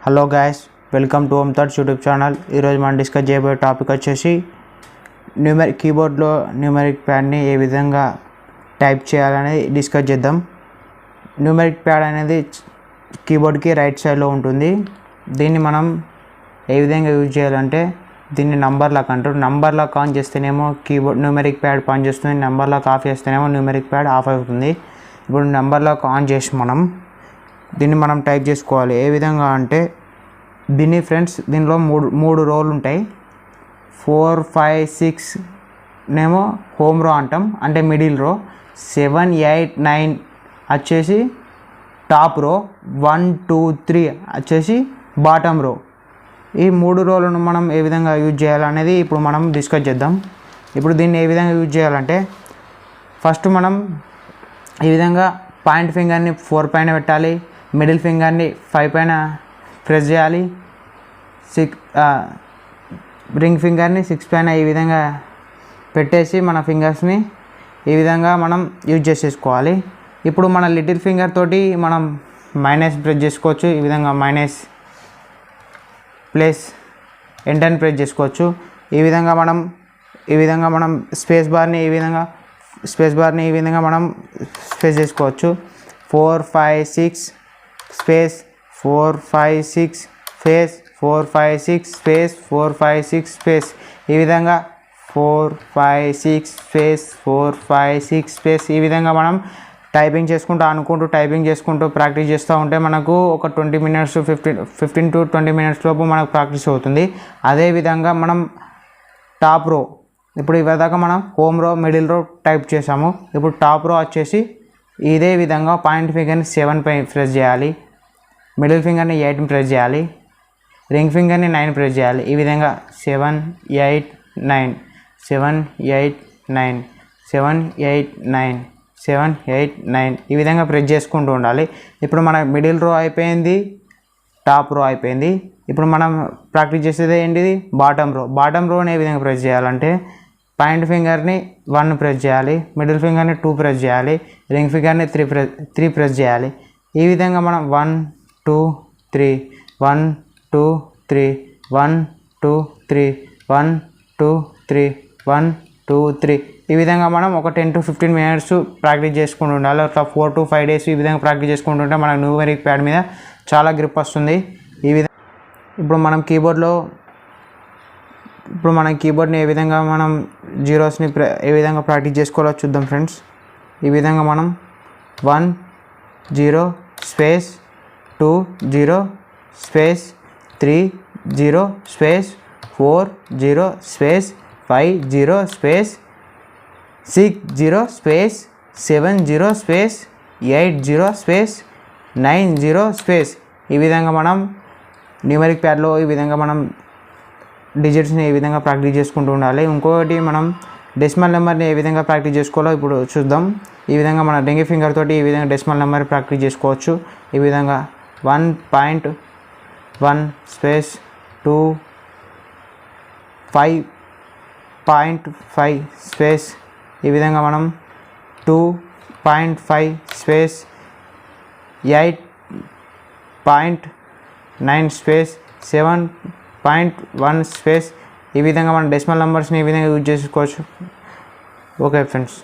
Hello guys, welcome to home thoughts YouTube channel. ఈరోజు మనం discuss చేయబోయే టాపిక్ వచ్చేసి కీబోర్డ్లో న్యూమరిక్ ప్యాడ్ని ఏ విధంగా టైప్ చేయాలనేది డిస్కస్ చేద్దాం. న్యూమరిక్ ప్యాడ్ అనేది కీబోర్డ్కి రైట్ సైడ్లో ఉంటుంది. దీన్ని మనం ఏ విధంగా యూజ్ చేయాలంటే దీన్ని నంబర్ లాక్ అంటారు. నంబర్ లాక్ ఆన్ చేస్తేనేమో కీబోర్డ్ న్యూమరిక్ ప్యాడ్ పనిచేస్తుంది, నంబర్ లాక్ ఆఫ్ చేస్తేనేమో న్యూమరిక్ ప్యాడ్ ఆఫ్ అవుతుంది. ఇప్పుడు నంబర్ లాక్ ఆన్ చేసి దీన్ని మనం టైప్ చేసుకోవాలి. ఏ విధంగా అంటే దీనిలో మూడు రోలు ఉంటాయి. 4, 5, 6 నేమో హోమ్ రో అంటాం, అంటే మిడిల్ రో. 7, 8, 9 వచ్చేసి టాప్ రో. 1, 2, 3 వచ్చేసి బాటమ్ రో. ఈ మూడు రోలను మనం ఏ విధంగా యూజ్ చేయాలనేది ఇప్పుడు మనం డిస్కస్ చేద్దాం. ఇప్పుడు దీన్ని ఏ విధంగా యూజ్ చేయాలంటే ఫస్ట్ మనం ఈ విధంగా పాయింట్ ఫింగర్ని 4 పైన పెట్టాలి, మిడిల్ ఫింగర్ని 5 పైన ప్రెస్ చేయాలి, రింగ్ ఫింగర్ని 6 పైన ఈ విధంగా పెట్టేసి మన ఫింగర్స్ని ఈ విధంగా మనం యూజ్ చేసేసుకోవాలి. ఇప్పుడు మన లిటిల్ ఫింగర్ తోటి మనం మైనస్ ప్రెస్ చేసుకోవచ్చు. ఈ విధంగా మైనస్ ప్లస్ ఎంటర్ని ప్రెస్ చేసుకోవచ్చు. ఈ విధంగా మనం స్పేస్ బార్ని ఈ విధంగా మనం స్పేస్ చేసుకోవచ్చు. 4, 5, 6 స్పేస్ 4, 5, 6 స్పేస్ 4, 5, 6 స్పేస్ 4, 5, 6 స్పేస్ ఈ విధంగా 4, 5, 6 స్పేస్ 4, 5, 6 స్పేస్ ఈ విధంగా మనం టైపింగ్ చేసుకుంటూ ప్రాక్టీస్ చేస్తూ ఉంటే మనకు ఒక 20 minutes 15 to 20 minutes లోపు మనకు ప్రాక్టీస్ అవుతుంది. అదేవిధంగా మనం టాప్ రో, ఇప్పుడు ఇవరిదాకా మనం హోమ్ రో, మిడిల్ రో టైప్ చేసాము. ఇప్పుడు టాప్ రో వచ్చేసి ఇదే విధంగా పాయింట్ ఫింగర్ని 7 పై ప్రెస్ చేయాలి, మిడిల్ ఫింగర్ని 8 ప్రెస్ చేయాలి, రింగ్ ఫింగర్ని 9 ప్రెస్ చేయాలి. ఈ విధంగా 7, 8, 9 7, 8, 9 7, 8, 9 7, 8, 9 ఈ విధంగా ప్రెస్ చేసుకుంటూ ఉండాలి. ఇప్పుడు మన మిడిల్ రో అయిపోయింది, టాప్ రో అయిపోయింది. ఇప్పుడు మనం ప్రాక్టీస్ చేసేది ఏంటిది? బాటమ్ రోని ఏ విధంగా ప్రెస్ చేయాలంటే పాయింట్ ఫింగర్ని 1 ప్రెస్ చేయాలి, మిడిల్ ఫింగర్ని 2 ప్రెస్ చేయాలి, రింగ్ ఫింగర్ని 3 ప్రెస్ చేయాలి. ఈ విధంగా మనం 1, 2, 3 1, 2, 3 1, 2, 3 1, 2, 3 1, 2, 3 ఈ విధంగా మనం ఒక 10 to 15 minutes ప్రాక్టీస్ చేసుకుంటూ ఉండాలి. ఒక 4 to 5 days ఈ విధంగా ప్రాక్టీస్ చేసుకుంటుంటే మన న్యూమరిక్ ప్యాడ్ మీద చాలా గ్రిప్ వస్తుంది. ఈ విధంగా ఇప్పుడు మనం కీబోర్డ్ని ఏ విధంగా మనం జీరోస్ని ఏ విధంగా ప్రాక్టీస్ చేసుకోవాలో చూద్దాం ఫ్రెండ్స్. ఈ విధంగా మనం 1, 0 space 2, 0 space 3, 0 space 4, 0 space 5, 0 space 6, 0 space 7, 0 space 8, 0 space 9, 0 space ఈ విధంగా మనం న్యూమరిక్ ప్యాడ్లో ఈ విధంగా మనం డిజిట్స్ని ఏ విధంగా ప్రాక్టీస్ చేసుకుంటూ ఉండాలి. ఇంకొకటి మనం డెసిమల్ నెంబర్ని ఏ విధంగా ప్రాక్టీస్ చేసుకోవాలో ఇప్పుడు చూద్దాం. ఈ విధంగా మన రింగ్ ఫింగర్ తోటి ఈ విధంగా డెసిమల్ నెంబర్ ప్రాక్టీస్ చేసుకోవచ్చు. ఈ విధంగా 1.1 స్పేస్ 2, 5.5 స్పేస్ ఈ విధంగా మనం 2.5 స్పేస్ 8.9 స్పేస్ 7.1 స్పేస్ ఈ విధంగా మనం డెసిమల్ నెంబర్స్ని ఈ విధంగా యూజ్ చేసుకోవచ్చు. Okay friends.